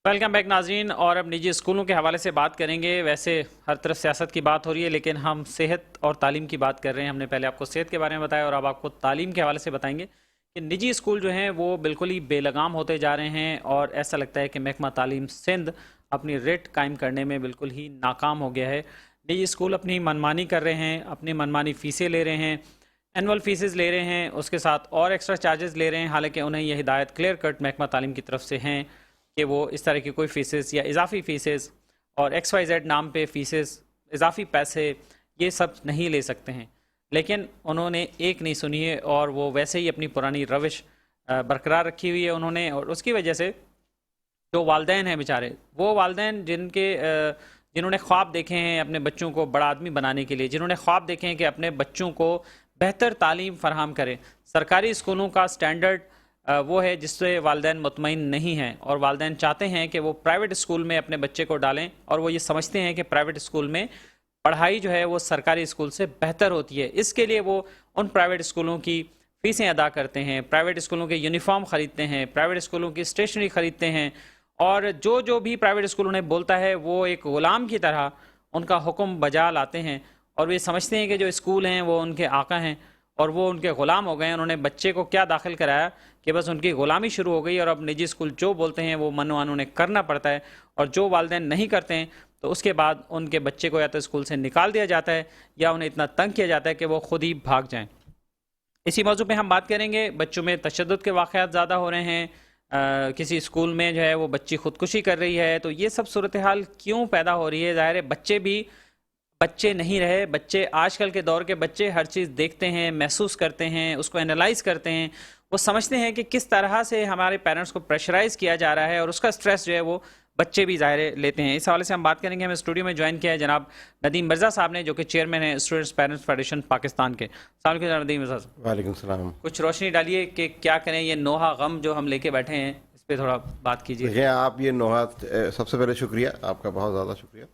Welcome back ناظرین، اور اب نجی اسکولوں کے حوالے سے بات کریں گے۔ ویسے ہر طرف سیاست کی بات ہو رہی ہے، لیکن ہم صحت اور تعلیم کی بات کر رہے ہیں۔ ہم نے پہلے آپ کو صحت کے بارے میں بتایا اور اب آپ کو تعلیم کے حوالے سے بتائیں گے کہ نجی اسکول جو ہیں وہ بالکل ہی بے لگام ہوتے جا رہے ہیں، اور ایسا لگتا ہے کہ محکمہ تعلیم سندھ اپنی ریٹ قائم کرنے میں بالکل ہی ناکام ہو گیا ہے۔ نجی اسکول اپنی منمانی کر رہے ہیں، اپنی منمانی فیسیں لے رہے ہیں، اینول فیسز لے رہے ہیں، اس کے ساتھ اور ایکسٹرا چارجز لے رہے ہیں، حالانکہ انہیں یہ ہدایت کلیئر کٹ محکمہ تعلیم کی طرف سے ہیں کہ وہ اس طرح کی کوئی فیسز یا اضافی فیسز اور ایکس وائی زیڈ نام پہ فیسز، اضافی پیسے، یہ سب نہیں لے سکتے ہیں۔ لیکن انہوں نے ایک نہیں سنی ہے، اور وہ ویسے ہی اپنی پرانی روش برقرار رکھی ہوئی ہے انہوں نے، اور اس کی وجہ سے جو والدین ہیں بیچارے، وہ والدین جنہوں نے خواب دیکھے ہیں اپنے بچوں کو بڑا آدمی بنانے کے لیے، جنہوں نے خواب دیکھے ہیں کہ اپنے بچوں کو بہتر تعلیم فراہم کریں۔ سرکاری اسکولوں کا سٹینڈرڈ وہ ہے جس سے والدین مطمئن نہیں ہیں، اور والدین چاہتے ہیں کہ وہ پرائیویٹ اسکول میں اپنے بچے کو ڈالیں، اور وہ یہ سمجھتے ہیں کہ پرائیویٹ اسکول میں پڑھائی جو ہے وہ سرکاری اسکول سے بہتر ہوتی ہے۔ اس کے لیے وہ ان پرائیویٹ اسکولوں کی فیسیں ادا کرتے ہیں، پرائیویٹ اسکولوں کے یونیفارم خریدتے ہیں، پرائیویٹ اسکولوں کی اسٹیشنری خریدتے ہیں، اور جو بھی پرائیویٹ اسکول انہیں بولتا ہے وہ ایک غلام کی طرح ان کا حکم بجا لاتے ہیں، اور وہ یہ سمجھتے ہیں کہ جو اسکول ہیں وہ ان کے آقا ہیں اور وہ ان کے غلام ہو گئے ہیں۔ انہوں نے بچے کو کیا داخل کرایا کہ بس ان کی غلامی شروع ہو گئی، اور اب نجی اسکول جو بولتے ہیں وہ منوان انہیں کرنا پڑتا ہے، اور جو والدین نہیں کرتے ہیں تو اس کے بعد ان کے بچے کو یا تو اسکول سے نکال دیا جاتا ہے یا انہیں اتنا تنگ کیا جاتا ہے کہ وہ خود ہی بھاگ جائیں۔ اسی موضوع پہ ہم بات کریں گے۔ بچوں میں تشدد کے واقعات زیادہ ہو رہے ہیں، کسی اسکول میں جو ہے وہ بچی خودکشی کر رہی ہے، تو یہ سب صورتحال کیوں پیدا ہو رہی ہے؟ ظاہر ہے بچے بھی بچے نہیں رہے، بچے آج کل کے دور کے بچے ہر چیز دیکھتے ہیں، محسوس کرتے ہیں، اس کو انالائز کرتے ہیں، وہ سمجھتے ہیں کہ کس طرح سے ہمارے پیرنٹس کو پریشرائز کیا جا رہا ہے، اور اس کا سٹریس جو ہے وہ بچے بھی ظاہر لیتے ہیں۔ اس حوالے سے ہم بات کریں گے۔ ہمیں اسٹوڈیو میں جوائن کیا ہے جناب ندیم مرزا صاحب نے، جو کہ چیئرمین ہیں اسٹوڈنٹس پیرنٹس فیڈریشن پاکستان کے۔ السلام علیکم جناب ندیم مرزا صاحب۔ وعلیکم السلام۔ کچھ روشنی ڈالیے کہ کیا کریں، یہ نوحہ غم جو ہم لے کے بیٹھے ہیں اس پہ تھوڑا بات کیجیے۔ دیکھیں آپ، یہ نوحہ، سب سے پہلے شکریہ آپ کا، بہت زیادہ شکریہ۔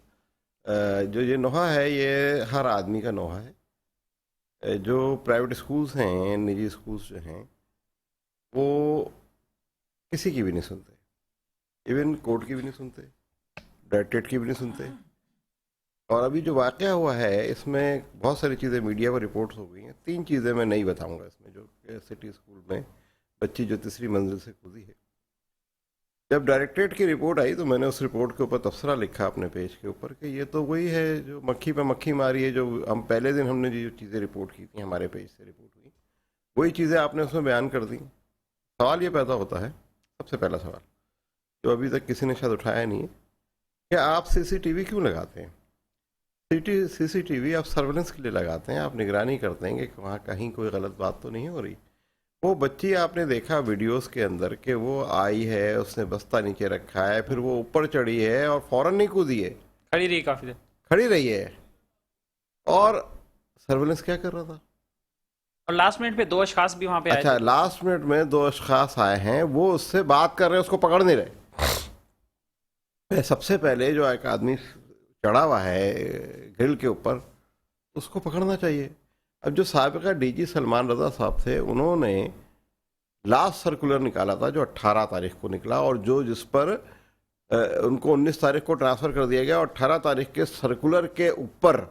جو یہ نوحہ ہے یہ ہر آدمی کا نوحہ ہے۔ جو پرائیویٹ اسکولز ہیں، نجی اسکولز جو ہیں، وہ کسی کی بھی نہیں سنتے، ایون کورٹ کی بھی نہیں سنتے، ڈائریکٹریٹ کی بھی نہیں سنتے۔ اور ابھی جو واقعہ ہوا ہے اس میں بہت ساری چیزیں میڈیا پر رپورٹس ہو گئی ہیں۔ 3 چیزیں میں نہیں بتاؤں گا اس میں، جو کہ سٹی اسکول میں بچی جو 3ری منزل سے کودی ہے۔ جب ڈائریکٹریٹ کی رپورٹ آئی تو میں نے اس رپورٹ کے اوپر تبصرہ لکھا اپنے پیج کے اوپر کہ یہ تو وہی ہے جو مکھی پہ مکھی ماری ہے، جو ہم پہلے دن ہم نے جو چیزیں رپورٹ کی تھیں، ہمارے پیج سے رپورٹ ہوئی، وہی چیزیں آپ نے اس میں بیان کر دیں۔ سوال یہ پیدا ہوتا ہے، سب سے پہلا سوال جو ابھی تک کسی نے شاید اٹھایا نہیں ہے، کہ آپ CCTV کیوں لگاتے ہیں؟ CCTV آپ سرویلنس کے لیے لگاتے ہیں، آپ نگرانی کرتے ہیں کہ وہاں کہیں کوئی غلط بات تو نہیں ہو رہی۔ وہ بچی آپ نے دیکھا ویڈیوز کے اندر کہ وہ آئی ہے، اس نے بستہ نیچے رکھا ہے، پھر وہ اوپر چڑھی ہے اور فوراً نہیں کودی ہے، کھڑی رہی، کافی دیر کھڑی رہی ہے، اور سرویلنس کیا کر رہا تھا؟ اور لاسٹ منٹ پہ 2 اشخاص بھی وہاں پہ آئے اچھا، لاسٹ منٹ میں 2 اشخاص آئے ہیں، وہ اس سے بات کر رہے ہیں، اس کو پکڑ نہیں رہے۔ سب سے پہلے جو ایک آدمی چڑھا ہوا ہے گرل کے اوپر، اس کو پکڑنا چاہیے۔ اب جو سابقہ DG سلمان رضا صاحب تھے، انہوں نے لاسٹ سرکولر نکالا تھا جو 18 تاریخ کو نکلا، اور جس پر ان کو 19 تاریخ کو ٹرانسفر کر دیا گیا، اور 18 تاریخ کے سرکولر کے اوپر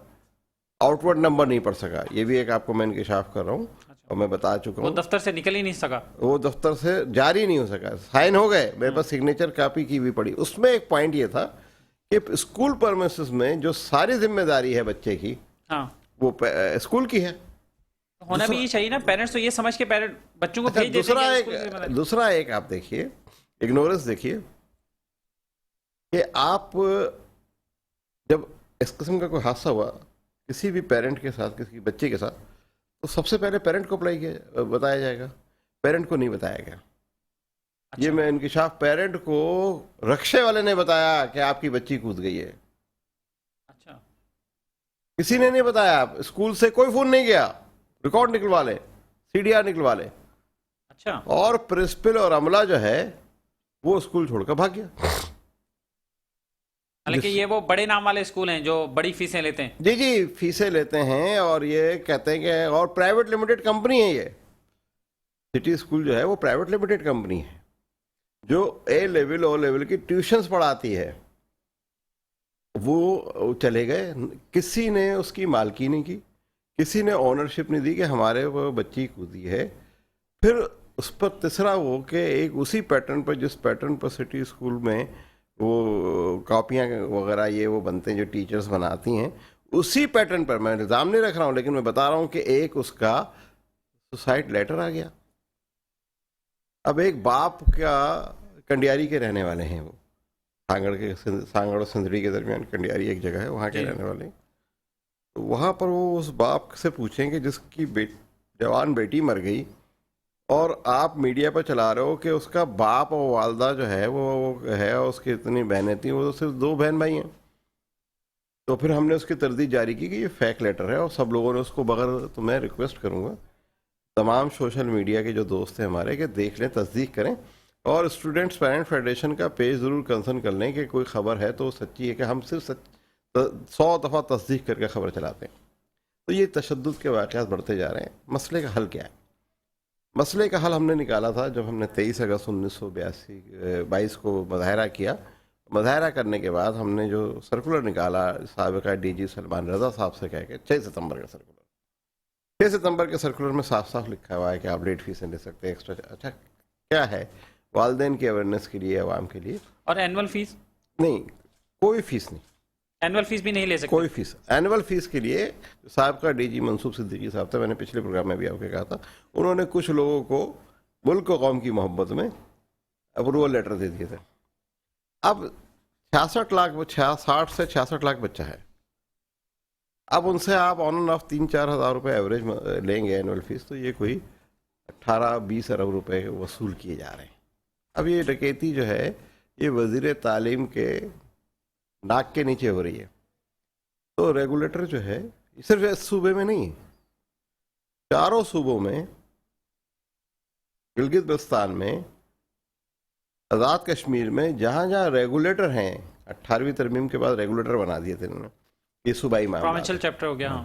آؤٹ ورڈ نمبر نہیں پڑ سکا۔ یہ بھی ایک آپ کو میں انکشاف کر رہا ہوں، اور میں بتا چکا ہوں، وہ دفتر سے نکل ہی نہیں سکا، وہ دفتر سے جاری نہیں ہو سکا، سائن ہو گئے، میرے پاس سگنیچر کاپی کی بھی پڑی۔ اس میں ایک پوائنٹ یہ تھا کہ اسکول پرمیسز میں جو ساری ذمہ داری ہے بچے کی، وہ اسکول کی ہے، ہونا بھی یہ چاہیے نا۔ پیرنٹس تو یہ سمجھ کے بچوں کو بھیج دیتے ہیں۔ دوسرا ایک آپ دیکھیے، اگنورنس دیکھیے، کہ آپ جب اس قسم کا کوئی حادثہ ہوا کسی بھی پیرنٹ کے ساتھ، کسی بچے کے ساتھ، تو سب سے پہلے پیرنٹ کو بتایا جائے گا، پیرنٹ کو نہیں بتایا گیا۔ یہ میں انکشاف پیرنٹ کو رکشے والے نے بتایا کہ آپ کی بچی کود گئی ہے، اچھا، کسی نے نہیں بتایا۔ اسکول سے کوئی فون نہیں گیا، ریکارڈ نکلوا لے، CDR نکلوا لے، اچھا، اور پرنسپل اور عملہ جو ہے وہ اسکول چھوڑ کر بھاگ گیا۔ حالانکہ یہ وہ بڑے نام والے اسکول ہیں جو بڑی فیسیں لیتے ہیں۔ جی فیسیں لیتے ہیں، اور یہ کہتے ہیں کہ، اور پرائیویٹ لمیٹڈ کمپنی ہے، یہ سٹی اسکول جو ہے وہ پرائیویٹ لمیٹڈ کمپنی ہے۔ جو اے لیول او لیول کی ٹیوشنز پڑھاتی ہے وہ چلے گئے. کسی نے اس کی مالکی نہیں کی, کسی نے اونرشپ نہیں دی کہ ہمارے وہ بچی کودی ہے. پھر اس پر تیسرا وہ کہ ایک اسی پیٹرن پر, جس پیٹرن پر سٹی اسکول میں وہ کاپیاں وغیرہ یہ وہ بنتے ہیں جو ٹیچرز بناتی ہیں, اسی پیٹرن پر, میں الزام نہیں رکھ رہا ہوں لیکن میں بتا رہا ہوں کہ ایک اس کا سوسائڈ لیٹر آ گیا. اب ایک باپ کا, کنڈیاری کے رہنے والے ہیں وہ, سانگڑ اور سندھڑی کے درمیان کنڈیاری ایک جگہ ہے, وہاں کے رہنے والے. وہاں پر وہ اس باپ سے پوچھیں کہ جس کی جوان بیٹی مر گئی اور آپ میڈیا پر چلا رہے ہو کہ اس کا باپ اور والدہ جو ہے وہ ہے, اور اس کی اتنی بہنیں تھیں, وہ تو صرف 2 بہن بھائی ہیں. تو پھر ہم نے اس کی تردید جاری کی کہ یہ فیک لیٹر ہے, اور سب لوگوں نے اس کو, بغیر تو میں ریکویسٹ کروں گا تمام سوشل میڈیا کے جو دوست ہیں ہمارے کہ دیکھ لیں, تصدیق کریں, اور اسٹوڈنٹس پیرنٹ فیڈریشن کا پیج ضرور کنسرن کر لیں کہ کوئی خبر ہے تو سچی ہے, کہ ہم صرف 100 دفعہ تصدیق کر کے خبر چلاتے ہیں. تو یہ تشدد کے واقعات بڑھتے جا رہے ہیں. مسئلے کا حل کیا ہے؟ مسئلے کا حل ہم نے نکالا تھا جب ہم نے 23 اگست 1922 کو مظاہرہ کیا. مظاہرہ کرنے کے بعد ہم نے جو سرکولر نکالا سابقہ ڈی جی سلمان رضا صاحب سے کہہ کے, 6 ستمبر کا سرکولر, 6 ستمبر کے سرکولر میں صاف صاف لکھا ہوا ہے کہ آپ لیٹ فیسیں لے سکتے ہیں ایکسٹرا. اچھا کیا ہے, والدین کی اویئرنیس کے لیے, عوام کے لیے. اور اینول فیس نہیں, کوئی فیس نہیں, اینول فیس بھی نہیں لے سکتے. کوئی فیس. اینول فیس کے لیے صاحب کا ڈی جی منصوب صدیقی صاحب تھا, میں نے پچھلے پروگرام میں بھی آپ کو کہا تھا, انہوں نے کچھ لوگوں کو ملک و قوم کی محبت میں اپروول لیٹر دے دیے تھے. اب 66 لاکھ 60 سے 66 لاکھ بچہ ہے. اب ان سے آپ آن اینڈ آف 3-4 ہزار روپے ایوریج لیں گے اینول فیس, تو یہ کوئی 18-20 ارب روپے وصول کیے جا رہے ہیں. اب یہ ڈکیتی جو ہے یہ وزیر تعلیم کے ناک کے نیچے ہو رہی ہے. تو ریگولیٹر جو ہے صرف اس صوبے میں نہیں, 4 صوبوں میں, گلگت بلتستان میں, آزاد کشمیر میں, جہاں جہاں ریگولیٹر ہیں, 18ویں ترمیم کے بعد ریگولیٹر بنا دیے تھے انہوں نے, یہ صوبائی معاملات پروونشل چیپٹر ہو گیا. ہاں,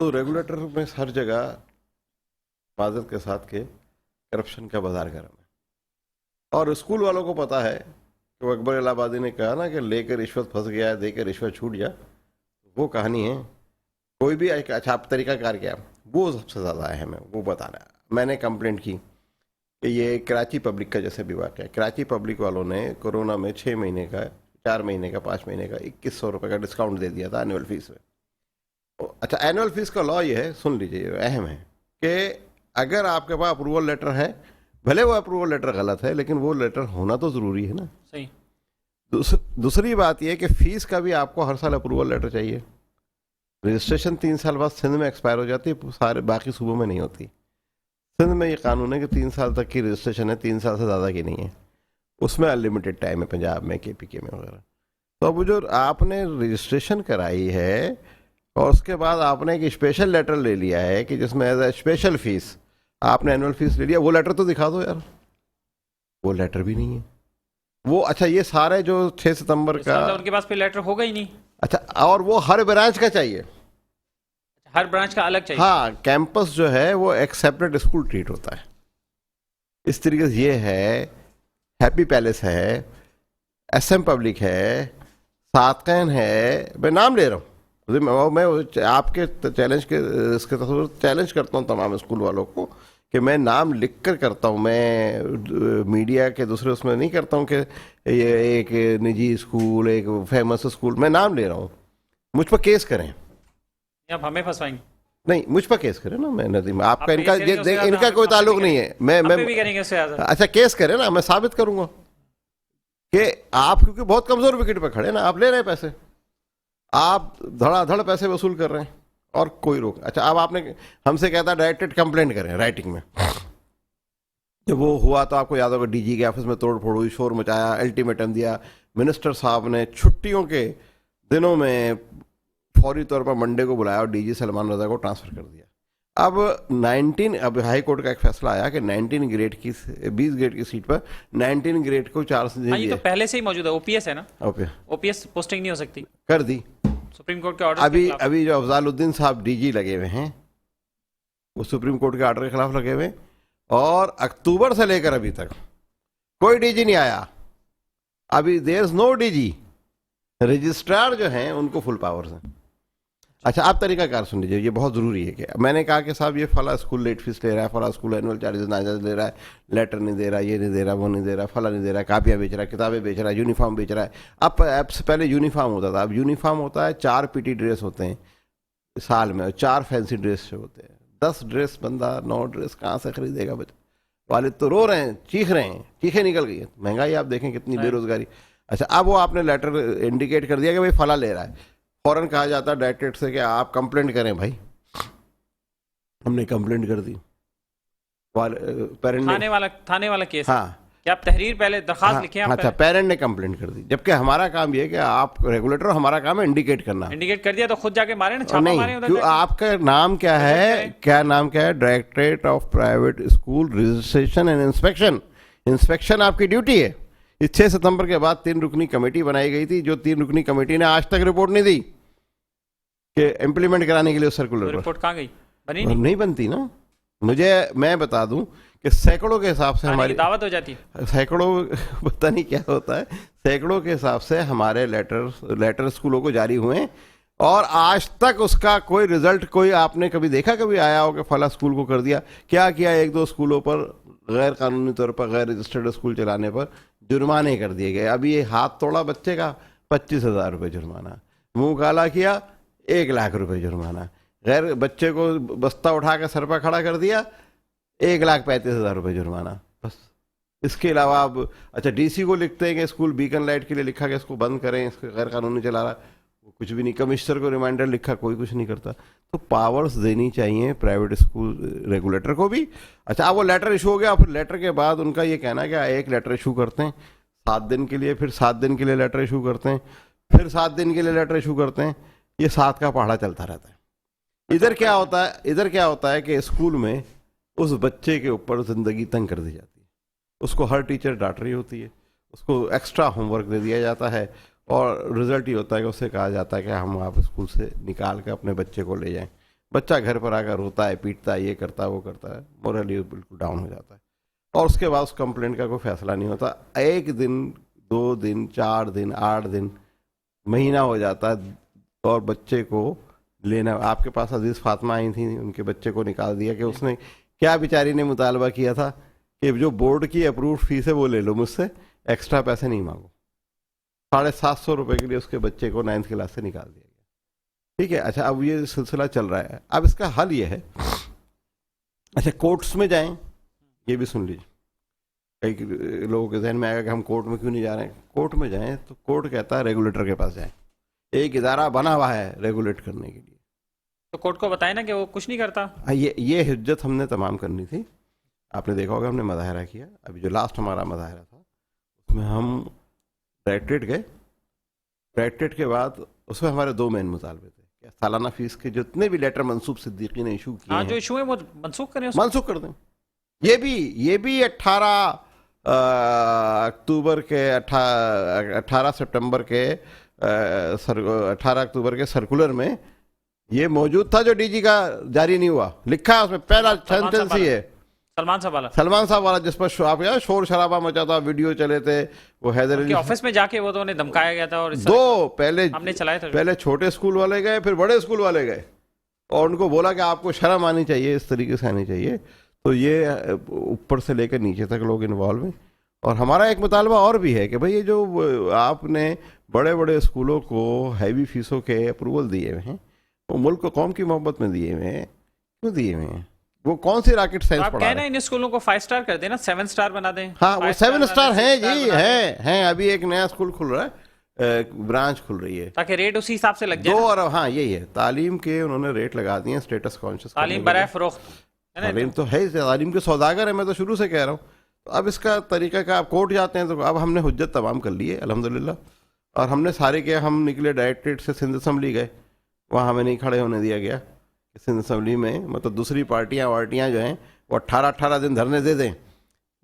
تو ریگولیٹر میں ہر جگہ معذرت کے ساتھ کہ کرپشن کا بازار گرم ہے. اور اسکول والوں کو پتا ہے کہ وہ اکبر الہ آبادی نے کہا نا کہ لے کے رشوت پھنس گیا, دے کے رشوت چھوٹ جا, وہ کہانی ہے. کوئی بھی اچھا طریقہ کار کیا, وہ سب سے زیادہ اہم ہے, وہ بتانا. میں نے کمپلینٹ کی کہ یہ کراچی پبلک کا جیسے بھی واقعہ ہے, کراچی پبلک والوں نے کورونا میں 6 مہینے کا, 4 مہینے کا, 5 مہینے کا 2100 روپے کا ڈسکاؤنٹ دے دیا تھا اینول فیس میں. اچھا اینول فیس کا لا یہ ہے, سن لیجیے, اہم ہے کہ اگر آپ کے پاس اپروول لیٹر ہے, بھلے وہ اپروول لیٹر غلط ہے لیکن وہ لیٹر ہونا تو ضروری ہے نا. صحیح. دوسری بات یہ کہ فیس کا بھی آپ کو ہر سال اپروول لیٹر چاہیے. رجسٹریشن 3 سال بعد سندھ میں ایکسپائر ہو جاتی ہے, سارے باقی صوبوں میں نہیں ہوتی. سندھ میں یہ قانون ہے کہ 3 سال تک کی رجسٹریشن ہے, 3 سال سے زیادہ کی نہیں ہے. اس میں انلمیٹڈ ٹائم ہے, پنجاب میں, کے پی کے میں وغیرہ. تو اب جو آپ نے رجسٹریشن کرائی ہے اور اس کے بعد آپ نے ایک اسپیشل لیٹر لے لیا ہے کہ جس میں ایز اے اسپیشل فیس آپ نے اینول فیس لے لیا, وہ لیٹر تو دکھا دو یار. وہ لیٹر بھی نہیں ہے وہ. اچھا یہ سارے جو 6 ستمبر کا, ان کے پاس پھر لیٹر ہوگا ہی نہیں. اچھا, اور وہ ہر برانچ کا چاہیے, ہر برانچ کا الگ چاہیے. ہاں, کیمپس جو ہے وہ ایک سیپریٹ اسکول ٹریٹ ہوتا ہے. اس طریقے سے یہ ہے, ہیپی پیلس ہے, ایس ایم پبلک ہے, ساتقین ہے, میں نام لے رہا ہوں. میں آپ کے چیلنج کے اس کے تصور چیلنج کرتا ہوں تمام اسکول والوں کو کہ میں نام لکھ کر کرتا ہوں. میں میڈیا کے دوسرے اس میں نہیں کرتا ہوں کہ یہ ایک نجی اسکول, ایک فیمس اسکول, میں نام لے رہا ہوں. مجھ پر کیس کریں, آپ ہمیں پھنسوائیں گے. نہیں, مجھ پر کیس کریں نا. میں ندیم, آپ کا ان کا کوئی تعلق نہیں ہے. میں بھی کریں گے. اچھا کیس کریں نا, میں ثابت کروں گا کہ آپ کیونکہ بہت کمزور وکٹ پہ کھڑے نا, آپ لے رہے ہیں پیسے, آپ دھڑا دھڑ پیسے وصول کر رہے ہیں اور کوئی روک. اچھا اب آپ نے ہم سے کہتا ہے ڈائریکٹڈ کمپلینٹ کریں رائٹنگ میں. جب وہ ہوا تو آپ کو یاد ہوگا ڈی جی کے آفس میں توڑ پھوڑ ہوئی, شور مچایا, الٹیمیٹم دیا. منسٹر صاحب نے چھٹیوں کے دنوں میں فوری طور پر منڈے کو بلایا اور ڈی جی سلمان رضا کو ٹرانسفر کر دیا. اب ہائی کورٹ کا ایک فیصلہ آیا کہ 19 گریڈ کی 20 گریڈ کی سیٹ پر 19 گریڈ کو 4 سے یہ تو پہلے سے ہی موجود ہے. او پی ایس ہے نا, او پی ایس پوسٹنگ نہیں ہو سکتی, کر دی سپریم کورٹ کے آرڈر. ابھی جو افضال الدین صاحب ڈی جی لگے ہوئے ہیں وہ سپریم کورٹ کے آرڈر کے خلاف لگے ہوئے, اور اکتوبر سے لے کر ابھی تک کوئی ڈی جی نہیں آیا ابھی. دیر از نو ڈی جی. رجسٹرار جو ہیں ان کو فل پاورز ہیں. اچھا آپ طریقہ کار سن لیجیے, یہ بہت ضروری ہے. کہ میں نے کہا کہ صاحب یہ فلاں اسکول لیٹ فیس لے رہا ہے, فلاں اسکول اینول چارجز ناجائز لے رہا ہے, لیٹر نہیں دے رہا, یہ نہیں دے رہا, وہ نہیں دے رہا, فلاں نہیں دے رہا, کاپیاں بیچ رہا ہے, کتابیں بیچ رہا ہے, یونیفارم بیچ رہا ہے. اب سے پہلے یونیفارم ہوتا تھا, اب یونیفارم ہوتا ہے 4 پی ٹی ڈریس ہوتے ہیں سال میں, اور 4 فینسی ڈریس ہوتے ہیں. 10 ڈریس بندہ 9 ڈریس کہاں سے خریدے گا بچہ؟ والد تو رو رہے ہیں, چیخ رہے ہیں, چیخیں نکل گئی ہیں. مہنگائی آپ دیکھیں کتنی, بے روزگاری. اچھا اب وہ آپ نے لیٹر انڈیکیٹ کر دیا کہ بھائی فلاں لے رہا ہے, فوراً کہا جاتا ہے ڈائریکٹریٹ سے کہ آپ کمپلینٹ کریں. بھائی ہم نے کمپلینٹ کر دی, تھانے والا کیس. ہاں کہ آپ تحریر پہلے درخواست لکھیں. اچھا پیرنٹ نے کمپلینٹ کر دی, جبکہ ہمارا کام یہ ہے کہ آپ ریگولیٹر, ہمارا کام ہے انڈیکیٹ کرنا. انڈیکیٹ کر دیا تو خود جا کے مارے نا, چھاپا مارے. نہیں, کیوں آپ کا نام کیا ہے, کیا نام کیا ہے؟ Directorate of private school registration and inspection. Inspection آپ کی ڈیوٹی ہے. اس 6 ستمبر کے بعد 3 رکنی کمیٹی بنائی گئی تھی, جو 3 رکنی کمیٹی نے آج تک رپورٹ نہیں دی کہ امپلیمنٹ کرانے کے لیے سرکولر. رپورٹ کہاں گئی؟ نہیں بنتی نا. میں بتا دوں کہ سینکڑوں کے حساب سے ہماری دعوت ہو جاتی, سینکڑوں پتہ نہیں کیا ہوتا ہے, سینکڑوں کے حساب سے ہمارے لیٹر اسکولوں کو جاری ہوئے ہیں, اور آج تک اس کا کوئی رزلٹ, کوئی آپ نے کبھی دیکھا کبھی آیا ہو کہ فلاں اسکول کو کر دیا؟ کیا 1-2 اسکولوں پر غیر قانونی طور پر, غیر رجسٹرڈ اسکول چلانے پر جرمانے کر دیے گئے. ابھی یہ ہاتھ توڑا بچے کا 25,000 روپے جرمانہ, منہ کالا کیا 1 لاکھ روپے جرمانہ, غیر بچے کو بستہ اٹھا کے سر پہ کھڑا کر دیا 1,35,000 روپے جرمانہ. بس اس کے علاوہ اب اچھا ڈی سی کو لکھتے ہیں کہ اسکول بیکن لائٹ کے لیے لکھا کہ اس کو بند کریں, اس کو غیر قانونی چلا رہا, وہ کچھ بھی نہیں. کمشنر کو ریمائنڈر لکھا, کوئی کچھ نہیں کرتا. تو پاورز دینی چاہیے پرائیویٹ اسکول ریگولیٹر کو بھی. اچھا اب وہ لیٹر ایشو ہو گیا, پھر لیٹر کے بعد ان کا یہ کہنا ہے کہ ایک لیٹر ایشو کرتے ہیں 7 دن کے لیے, پھر 7 دن کے لیے لیٹر ایشو کرتے ہیں, پھر 7 دن کے لیے لیٹر ایشو کرتے ہیں. یہ 7 کا پہاڑا چلتا رہتا ہے. ادھر کیا ہوتا ہے کہ اسکول میں اس بچے کے اوپر زندگی تنگ کر دی جاتی ہے, اس کو ہر ٹیچر ڈانٹ رہی ہوتی ہے, اس کو ایکسٹرا ہوم ورک دے دیا جاتا ہے, اور رزلٹ یہ ہوتا ہے کہ اسے کہا جاتا ہے کہ ہم آپ اسکول سے نکال کے اپنے بچے کو لے جائیں. بچہ گھر پر آ کر روتا ہے, پیٹتا ہے, یہ کرتا ہے, وہ کرتا ہے, مورلی بالکل ڈاؤن ہو جاتا ہے, اور اس کے بعد اس کمپلینٹ کا کوئی فیصلہ نہیں ہوتا. 1 دن 2 دن 4 دن 8 دن مہینہ ہو جاتا ہے, اور بچے کو لینا. آپ کے پاس عزیز فاطمہ آئی تھیں, ان کے بچے کو نکال دیا کہ اس نے کیا بیچاری نے مطالبہ کیا تھا کہ جو بورڈ کی اپرووڈ فیس ہے وہ لے لو مجھ سے, ایکسٹرا پیسے نہیں مانگو. 750 روپے کے لیے اس کے بچے کو 9th کلاس سے نکال دیا گیا. ٹھیک ہے. اچھا اب یہ سلسلہ چل رہا ہے. اب اس کا حل یہ ہے, اچھا کورٹس میں جائیں, یہ بھی سن لیجیے. کئی لوگوں کے ذہن میں آئے گا کہ ہم کورٹ میں کیوں نہیں جا رہے ہیں. کورٹ میں جائیں تو کورٹ کہتا ہے ریگولیٹر کے پاس جائیں, ایک ادارہ بنا ہوا ہے ریگولیٹ کرنے کے لیے. تو کورٹ کو بتائیں نا کہ وہ کچھ نہیں کرتا. یہ حجت ہم نے تمام کرنی تھی. آپ نے دیکھا ہوگا ہم نے مظاہرہ کیا. ابھی جو لاسٹ ہمارا مظاہرہ تھا اس میں ہم ڈائریکٹریٹ گئے. ڈائریکٹریٹ کے بعد اس میں ہمارے 2 مین مطالبے تھے کہ سالانہ فیس کے جتنے بھی لیٹر منسوب صدیقی نے ایشو کیے ہیں, جو ایشو ہے وہ منسوخ کریں, منسوخ کر دیں. یہ بھی 18 اکتوبر کے 18 سپٹمبر کے 18 اکتوبر کے سرکولر میں یہ موجود تھا, جو ڈی جی کا جاری نہیں ہوا. لکھا ہے اس میں, پہلا سینٹنس ہی ہے سلمان صاحب والا, جس پر آپ شور شرابہ مچا تھا, ویڈیو چلے تھے. وہ حیدر علی آفس میں جا کے وہ تو انہیں دھمکایا گیا تھا, اور 2 پہلے ہم نے چلائے تھے. پہلے چھوٹے اسکول والے گئے, پھر بڑے اسکول والے گئے, اور ان کو بولا کہ آپ کو شرم آنی چاہیے, اس طریقے سے آنی چاہیے. تو یہ اوپر سے لے کر نیچے تک لوگ انوالو ہیں. اور ہمارا ایک مطالبہ اور بھی ہے کہ بھئی یہ جو آپ نے بڑے بڑے اسکولوں کو ہیوی فیسوں کے اپروول دیے ہوئے ہیں, وہ ملک و قوم کی محبت میں دیے ہوئے ہیں, کیوں دیے ہوئے ہیں؟ وہ کون سی راکٹ سائنس پڑھا رہے ہیں؟ آپ کہنا ان اسکولوں کو 5 اسٹار کر دینا, 7 اسٹار بنا دیں. ہاں وہ 7 اسٹار ہیں جی, ہیں. ابھی ایک نیا اسکول کھل رہا ہے, برانچ کھل رہی ہے, تاکہ ریٹ اسی حساب سے لگ جائے. 2 اور ہاں یہی ہے, تعلیم کے انہوں نے ریٹ لگا دیے ہیں اسٹیٹس کانشیس. تعلیم برائے فروخت, تعلیم تو ہے, تعلیم کے سوداگر ہیں, میں تو شروع سے کہہ رہا ہوں. تو اب اس کا طریقہ کا, آپ کورٹ جاتے ہیں تو اب ہم نے حجت تمام کر لی ہے الحمدللہ, اور ہم نے سارے کیا, ہم نکلے ڈائریکٹریٹ سے سندھ اسمبلی گئے, وہاں ہمیں نہیں کھڑے ہونے دیا گیا. سندھ اسمبلی میں مطلب دوسری پارٹیاں جو ہیں وہ 18 دن دھرنے دے دیں,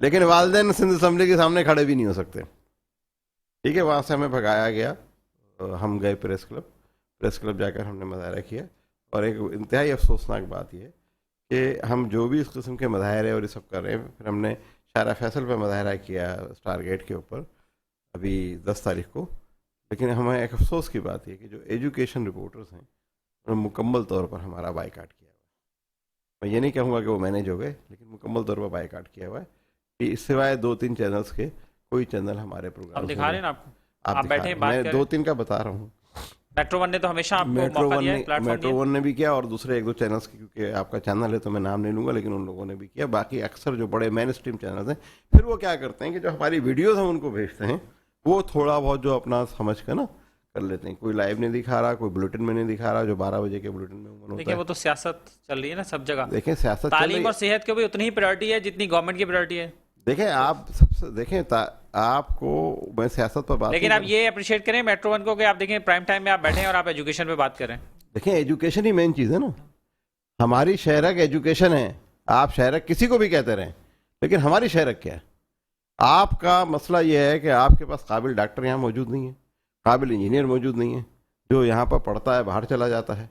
لیکن والدین سندھ اسمبلی کے سامنے کھڑے بھی نہیں ہو سکتے. ٹھیک ہے, وہاں سے ہمیں بھگایا گیا. ہم گئے پریس کلب جا کر ہم نے مظاہرہ کیا. اور ایک انتہائی افسوسناک بات یہ ہے کہ ہم جو بھی اس قسم کے مظاہرے اور یہ سب کر رہے ہیں, پھر ہم نے شارع فیصل پہ مظاہرہ کیا اسٹار گیٹ کے اوپر ابھی 10 تاریخ کو، لیکن ہمیں ایک افسوس کی بات ہے کہ جو ایجوکیشن رپورٹرز ہیں انہوں نے مکمل طور پر ہمارا بائیکاٹ کیا ہوا ہے. میں یہ نہیں کہوں گا کہ وہ مینیج ہو گئے، لیکن مکمل طور پر بائیکاٹ کیا ہوا ہے. سوائے 2-3 چینلز کے کوئی چینل ہمارے پروگرام اب دکھا رہے ہیں نا آپ کو، آپ بیٹھے بات میں کر رہے ہیں. 2-3 کا بتا رہا ہوں. میٹرو ون نے تو ہمیشہ آپ کو موقع دیا ہے، پلیٹ فارم میٹرو دیا. ون نے بھی کیا، اور دوسرے 1-2 چینلز کی، کیونکہ آپ کا چینل ہے تو میں نام نہیں لوں گا، لیکن ان لوگوں نے بھی کیا. باقی اکثر جو بڑے مین اسٹریم چینلز ہیں پھر وہ کیا کرتے ہیں کہ جو ہماری ویڈیوز ہم ان کو بھیجتے ہیں وہ تھوڑا بہت جو اپنا سمجھ کے نا کر لیتے ہیں. کوئی لائیو نہیں دکھا رہا، کوئی بلیٹن میں نہیں دکھا رہا، جو 12 بجے کے بلیٹن میں عموماً ہوتا دیکھیں ہے. وہ تو سیاست چل رہی ہے نا سب جگہ. دیکھیں سیاست چل رہی تعلیم ہے. اور صحت کو بھی اتنی ہی پریورٹی ہے جتنی گورنمنٹ کی پریورٹی ہے. دیکھیں آپ سب سے دیکھیں آپ کو میں سیاست پر بات لیکن آپ یہ اپریشیٹ کریں میٹرو ون کو کہ آپ دیکھیں پرائم ٹائم میں آپ بیٹھے ہیں اور آپ ایجوکیشن پہ بات کر رہے ہیں. دیکھیں ایجوکیشن ہی مین چیز ہے نا. ہماری شہرک ایجوکیشن ہے. آپ شہرک کسی کو بھی کہتے رہیں، لیکن ہماری شہرک کیا ہے؟ آپ کا مسئلہ یہ ہے کہ آپ کے پاس قابل ڈاکٹر یہاں موجود نہیں ہے، قابل انجینئر موجود نہیں ہے. جو یہاں پر پڑھتا ہے باہر چلا جاتا ہے،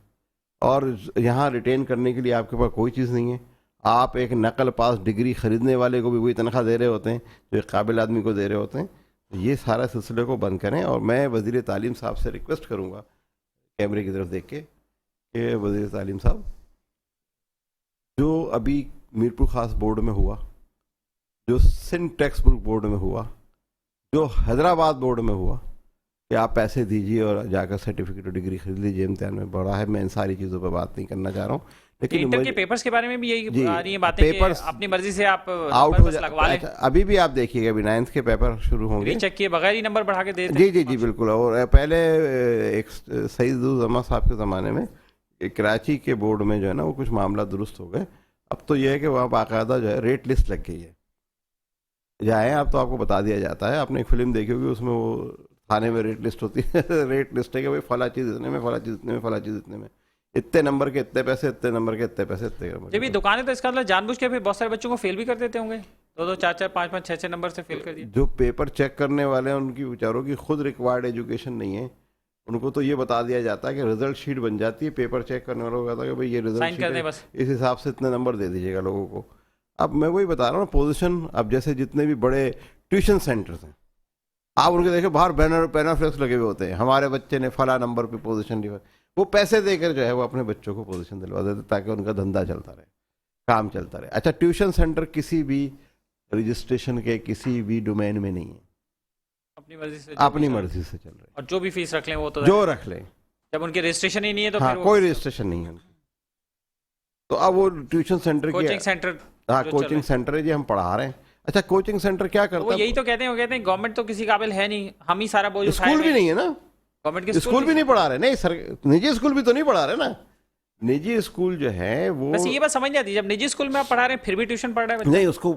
اور یہاں ریٹین کرنے کے لیے آپ کے پاس کوئی چیز نہیں ہے. آپ ایک نقل پاس ڈگری خریدنے والے کو بھی وہی تنخواہ دے رہے ہوتے ہیں جو ایک قابل آدمی کو دے رہے ہوتے ہیں. یہ سارا سلسلے کو بند کریں. اور میں وزیر تعلیم صاحب سے ریکویسٹ کروں گا کیمرے کی طرف دیکھ کے کہ وزیر تعلیم صاحب، جو ابھی میرپور خاص بورڈ میں ہوا، جو سندھ ٹیکسٹ بک بورڈ میں ہوا، جو حیدرآباد بورڈ میں ہوا، کہ آپ پیسے دیجیے اور جا کر سرٹیفکیٹ اور ڈگری خرید لیجیے، امتحان میں بڑا ہے. میں ان ساری چیزوں پہ بات نہیں کرنا چاہ رہا ہوں، لیکن انٹر کے پیپرز کے بارے میں بھی یہی جی، آ رہی ہیں باتیں کہ پیپرز اپنی مرضی سے آپ آؤٹ نمبر ہو بس لگوا لیں. ابھی بھی آپ دیکھیے گا ابھی 9th کے پیپر شروع ہوں گے، ری چیک کیے بغیر ہی نمبر بڑھا کے دیتے ہیں. جی بالکل. اور پہلے ایک سعید الزما صاحب کے زمانے میں کراچی کے بورڈ میں جو ہے نا وہ کچھ معاملہ درست ہو گئے. اب تو یہ ہے کہ وہاں باقاعدہ جو ہے ریٹ لسٹ لگ گئی ہے. جائیں آپ تو آپ کو بتا دیا جاتا ہے. آپ نے ایک فلم دیکھی ہوگی، اس میں وہ تھانے میں ریٹ لسٹ ہوتی ہے. ریٹ لسٹ ہے کہ بھائی فلاں چیز اتنے میں، فلاں چیز اتنے میں، فلاں چیز اتنے میں، اتنے نمبر کے اتنے پیسے، اتنے نمبر کے اتنے پیسے، اتنے نمبر. جب یہ دکانیں تو اس کا مطلب جان بوجھ کے پھر بہت سارے بچوں کو فیل بھی کر دیتے ہوں گے، 2-2 4-4 5-5 6-6 نمبر سے فیل کر دیا. جو پیپر چیک کرنے والے ہیں ان کی بیچاروں کی خود ریکوائرڈ ایجوکیشن نہیں ہے. ان کو تو یہ بتا دیا جاتا ہے کہ رزلٹ شیٹ بن جاتی ہے، پیپر چیک کرنے والوں کو کہتا ہے کہ بھائی یہ رزلٹ سائن کر دیں شیٹ بس. ہے، اس حساب سے اتنے نمبر دے دیجیے گا لوگوں کو. اب میں وہی بتا رہا ہوں پوزیشن. اب جیسے جتنے بھی بڑے ٹیوشن سینٹرز ہیں، آپ ان کے دیکھیں باہر بینر فلیکس لگے ہوئے ہوتے ہیں، ہمارے بچے نے فلاں نمبر پہ پوزیشن لی. وہ پیسے دے کر جو ہے وہ اپنے بچوں کو پوزیشن دلوا دیتے تاکہ ان کا دھندا چلتا رہے، کام چلتا رہے. اچھا، ٹیوشن سینٹر کسی بھی رجسٹریشن کے کسی بھی ڈومین میں نہیں ہے، اپنی مرضی سے اپنی مرضی سے چل رہے اور جو بھی فیس رکھ لیں وہ تو جو رکھ لیں. جب ان کی رجسٹریشن ہی نہیں ہے تو ہاں، پھر کوئی رجسٹریشن نہیں ہے ان کی. تو اب وہ ٹیوشن سینٹر کی، کوچنگ سینٹر ہاں کوچنگ سینٹر ہے جی، ہم پڑھا رہے ہیں. اچھا، کوچنگ سینٹر کیا کرتا وہ ہے؟ یہی تو کہتے ہیں، وہ کہتے ہیں گورنمنٹ تو کسی قابل ہے نہیں، ہم ہی سارا بوجھ اٹھائے اسکول بھی ہوئے ہیں. نہیں ہے نا، گورنمنٹ کے اسکول بھی نہیں پڑھا رہے. نہیں نجی اسکول بھی تو نہیں پڑھا رہے نا. نجی اسکول جو ہے وہ بس یہ بات سمجھ نہیں آتی، جب نجی اسکول میں آپ پڑھا رہے ہیں پھر بھی ٹیوشن پڑھ رہے ہیں نہیں، اس کو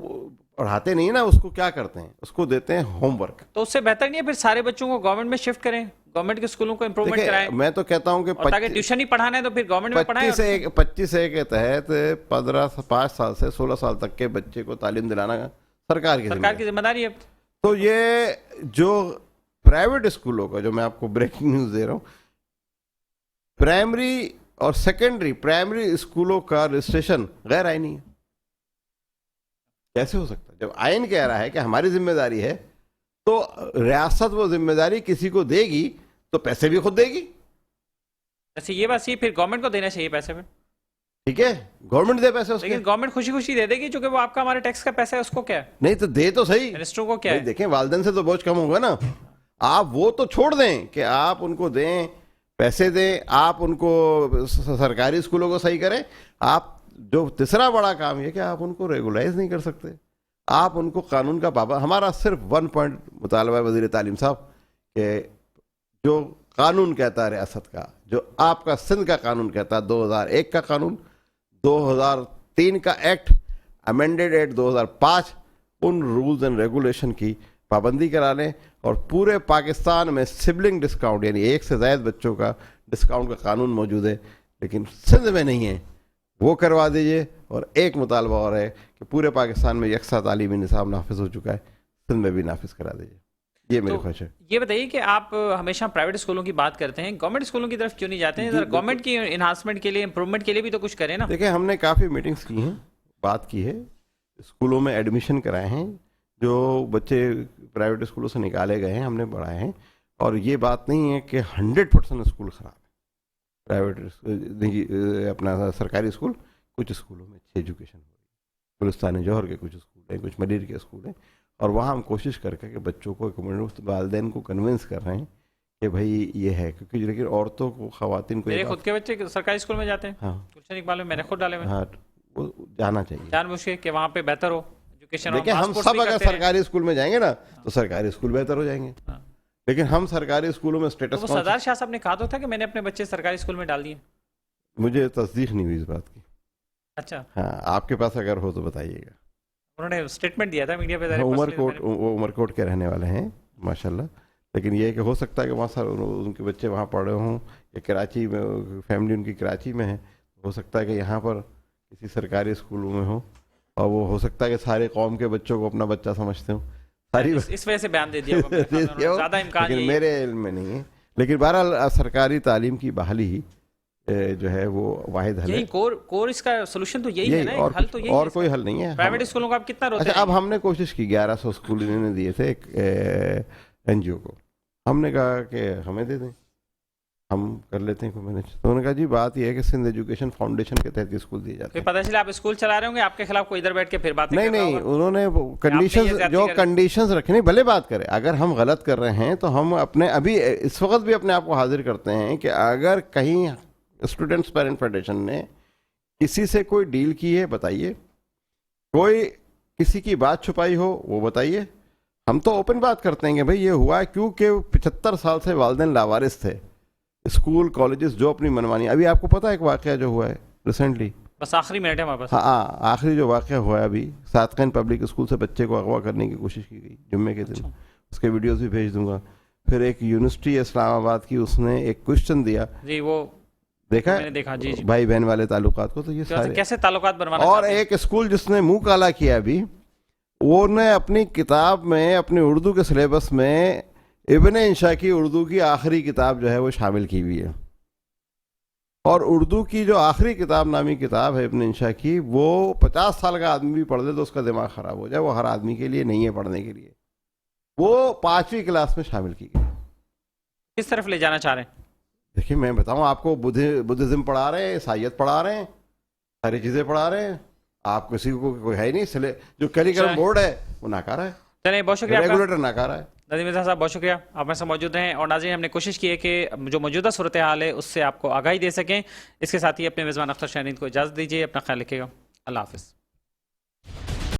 پڑھاتے نہیں نا. اس کو کیا کرتے ہیں؟ اس کو دیتے ہیں ہوم ورک. تو اس سے بہتر نہیں ہے پھر سارے بچوں کو گورنمنٹ میں شفٹ کریں، گورنمنٹ کے اسکولوں کو امپروومنٹ کرائیں. میں تو کہتا ہوں کہ اور تاکہ ٹیوشن ہی پڑھانا ہے تو پھر گورنمنٹ میں پڑھائیں. 25 کے تحت 5 سال سے 16 سال تک کے بچے کو تعلیم دلانا سرکار کی ذمہ داری ہے. تو یہ جو پرائیویٹ اسکولوں کا، جو میں آپ کو بریکنگ نیوز دے رہا ہوں، پرائمری اور سیکنڈری پرائمری اسکولوں کا رجسٹریشن غیر آئینی ہے. کیسے ہو سکتا ہے؟ جب آئین کہہ رہا ہے کہ ہماری ذمہ داری ہے تو ریاست وہ ذمہ داری کسی کو دے گی تو پیسے بھی خود دے گی. ایسے یہ بات پھر گورنمنٹ کو دینا چاہیے پیسے. پھر ٹھیک ہے، گورنمنٹ دے پیسے اس کے، لیکن گورنمنٹ خوشی خوشی دے دے گی چونکہ وہ آپ کا ہمارے ٹیکس کا پیسہ ہے، اس کو کیا ہے؟ نہیں تو دے تو صحیح، منسٹروں کو کیا ہے؟ دیکھیں والدین سے تو بوجھ کم ہوگا نا. آپ وہ تو چھوڑ دیں کہ آپ ان کو دیں، پیسے دیں، آپ ان کو سرکاری اسکولوں کو صحیح کریں. آپ جو تیسرا بڑا کام یہ کہ آپ ان کو ریگولائز نہیں کر سکتے. آپ ان کو قانون کا پابند. ہمارا صرف 1 پوائنٹ مطالبہ ہے وزیر تعلیم صاحب کہ جو قانون کہتا ہے ریاست کا، جو آپ کا سندھ کا قانون کہتا ہے، 2001 کا قانون، 2003 کا ایکٹ، امینڈیڈ ایکٹ 2005، ان رولز اینڈ ریگولیشن کی پابندی کرا لیں. اور پورے پاکستان میں سبلنگ ڈسکاؤنٹ، یعنی ایک سے زائد بچوں کا ڈسکاؤنٹ کا قانون موجود ہے، لیکن سندھ میں نہیں ہے، وہ کروا دیجئے. اور ایک مطالبہ اور ہے کہ پورے پاکستان میں یکساں تعلیمی نصاب نافذ ہو چکا ہے، سندھ میں بھی نافذ کرا دیجئے. یہ میری خواہش ہے. یہ بتائیے کہ آپ ہمیشہ پرائیویٹ اسکولوں کی بات کرتے ہیں، گورنمنٹ اسکولوں کی طرف کیوں نہیں جاتے ہیں؟ گورنمنٹ کی انہانسمنٹ کے لیے، امپروومنٹ کے لیے بھی تو کچھ کریں نا. دیکھیں، ہم نے کافی میٹنگز کی ہیں، بات کی ہے، اسکولوں میں ایڈمیشن کرائے ہیں. جو بچے پرائیویٹ اسکولوں سے نکالے گئے ہیں ہم نے پڑھائے ہیں، اور یہ بات نہیں ہے کہ 100% اسکول خراب ہے. پرائیویٹ اپنا سرکاری اسکول، کچھ اسکولوں میں اچھی ایجوکیشن ہو رہی ہے. گلستان جوہر کے کچھ اسکول ہیں، کچھ مدیر کے اسکول ہیں، اور وہاں ہم کوشش کر کے کہ بچوں کو والدین کو کنونس کر رہے ہیں کہ بھائی یہ ہے، کیونکہ لیکن عورتوں کو، خواتین کو، میرے خود کے بچے سرکاری اسکول میں جاتے ہیں، ہاں گلشن اقبال میں میں نے خود ڈالے ہوئے ہیں، ہاں وہ جانا چاہیے. جان بوجھ کے کہ وہاں پہ بہتر ہو ایجوکیشن. دیکھیں ہم سب اگر سرکاری اسکول میں جائیں گے نا تو سرکاری اسکول بہتر ہو جائیں گے، لیکن ہم سرکاری اسکولوں میں اسٹیٹس، وہ سردار شاہ صاحب نے کہا تو تھا کہ میں نے اپنے بچے سرکاری اسکول میں ڈال دیے. مجھے تصدیق نہیں ہوئی اس بات کی. اچھا، ہاں آپ کے پاس اگر ہو تو بتائیے گا. انہوں نے اسٹیٹمنٹ دیا تھا میڈیا پہ. وہ عمر کوٹ کے رہنے والے ہیں ماشاءاللہ، لیکن یہ کہ ہو سکتا ہے کہ وہاں ان کے بچے وہاں پڑھے ہوں، یا کراچی میں فیملی ان کی کراچی میں ہے، ہو سکتا ہے کہ یہاں پر کسی سرکاری اسکولوں میں ہو، اور وہ ہو سکتا ہے کہ سارے قوم کے بچوں کو اپنا بچہ سمجھتے ہوں. اس وجہ سے بیان دے دیا زیادہ امکان، لیکن میرے علم میں نہیں ہے. لیکن بہرحال سرکاری تعلیم کی بحالی ہی جو ہے وہ واحد حل ہے. کور اس کا سولوشن تو یہی ہے نا، حل تو یہی ہے، اور کوئی حل نہیں ہے. پرائیویٹ اسکولوں کا آپ کتنا روتے ہیں. اچھا اب ہم نے کوشش کی 1100 اسکول انہوں نے دیے تھے ایک این جی او کو، ہم نے کہا کہ ہمیں دے دیں، ہم کر لیتے ہیں مینیج. تو انہوں نے کہا جی بات یہ ہے کہ سندھ ایجوکیشن فاؤنڈیشن کے تحت اسکول دیے جاتے ہیں. پتہ چلا آپ اسکول چلا رہے ہوں گے، آپ کے خلاف کوئی ادھر بیٹھ کے پھر باتیں کر رہا ہوگا. نہیں، انہوں نے کنڈیشنز رکھنی، بھلے بات کرے. اگر ہم غلط کر رہے ہیں تو ہم اپنے ابھی اس وقت بھی اپنے آپ کو حاضر کرتے ہیں کہ اگر کہیں اسٹوڈنٹس پیرنٹ فیڈریشن نے کسی سے کوئی ڈیل کی ہے بتائیے، کوئی کسی کی بات چھپائی ہو وہ بتائیے. ہم تو اوپن بات کرتے ہیں کہ بھائی یہ ہوا کیونکہ 75 سال سے والدین لاوارث تھے. اسکول کالجز جو اپنی منمانی، ابھی آپ کو پتہ ہے ایک واقعہ جو ہوا ہے ریسنٹلی، بس آخری منٹ ہے ہمارے پاس. ہاں آخری جو واقعہ ہوا ہے ابھی، ساتقین پبلک اسکول سے بچے کو اغوا کرنے کی کوشش کی گئی جمعے کے دن. اس کے ویڈیوز بھی بھیج دوں گا. پھر ایک یونیورسٹی اسلام آباد کی، اس نے ایک کوشچن دیا، جی وہ دیکھا میں نے دیکھا، جی بھائی بہن والے تعلقات کو. تو یہ سارے کیسے تعلقات بنوانا. اور ایک اسکول جس نے منہ کالا کیا ابھی، وہ نے اپنی کتاب میں، اپنی اردو کے سلیبس میں ابن انشا کی اردو کی آخری کتاب جو ہے وہ شامل کی ہوئی ہے. اور اردو کی جو آخری کتاب نامی کتاب ہے ابن انشا کی، وہ 50 سال کا آدمی بھی پڑھ لے تو اس کا دماغ خراب ہو جائے. وہ ہر آدمی کے لیے نہیں ہے پڑھنے کے لیے. وہ 5ویں کلاس میں شامل کی گئی. کس طرف لے جانا چاہ رہے ہیں؟ دیکھیے میں بتاؤں آپ کو، بدھزم پڑھا رہے ہیں، عیسائیت پڑھا رہے ہیں، ساری چیزیں پڑھا رہے ہیں. آپ کسی کو کوئی ہے نہیں، جو کریکلم بورڈ ہے وہ ناکارہ ہے. چلیں بہت شکریہ، ریگولیٹر ناکارہ ہے. ندیم مرزا صاحب بہت شکریہ، آپ ہمارے ساتھ موجود ہیں. اور ناظرین ہم نے کوشش کی ہے کہ جو موجودہ صورتحال ہے اس سے آپ کو آگاہی دے سکیں. اس کے ساتھ ہی اپنے میزبان اختر شاہین کو اجازت دیجیے. اپنا خیال رکھیے گا. اللہ حافظ.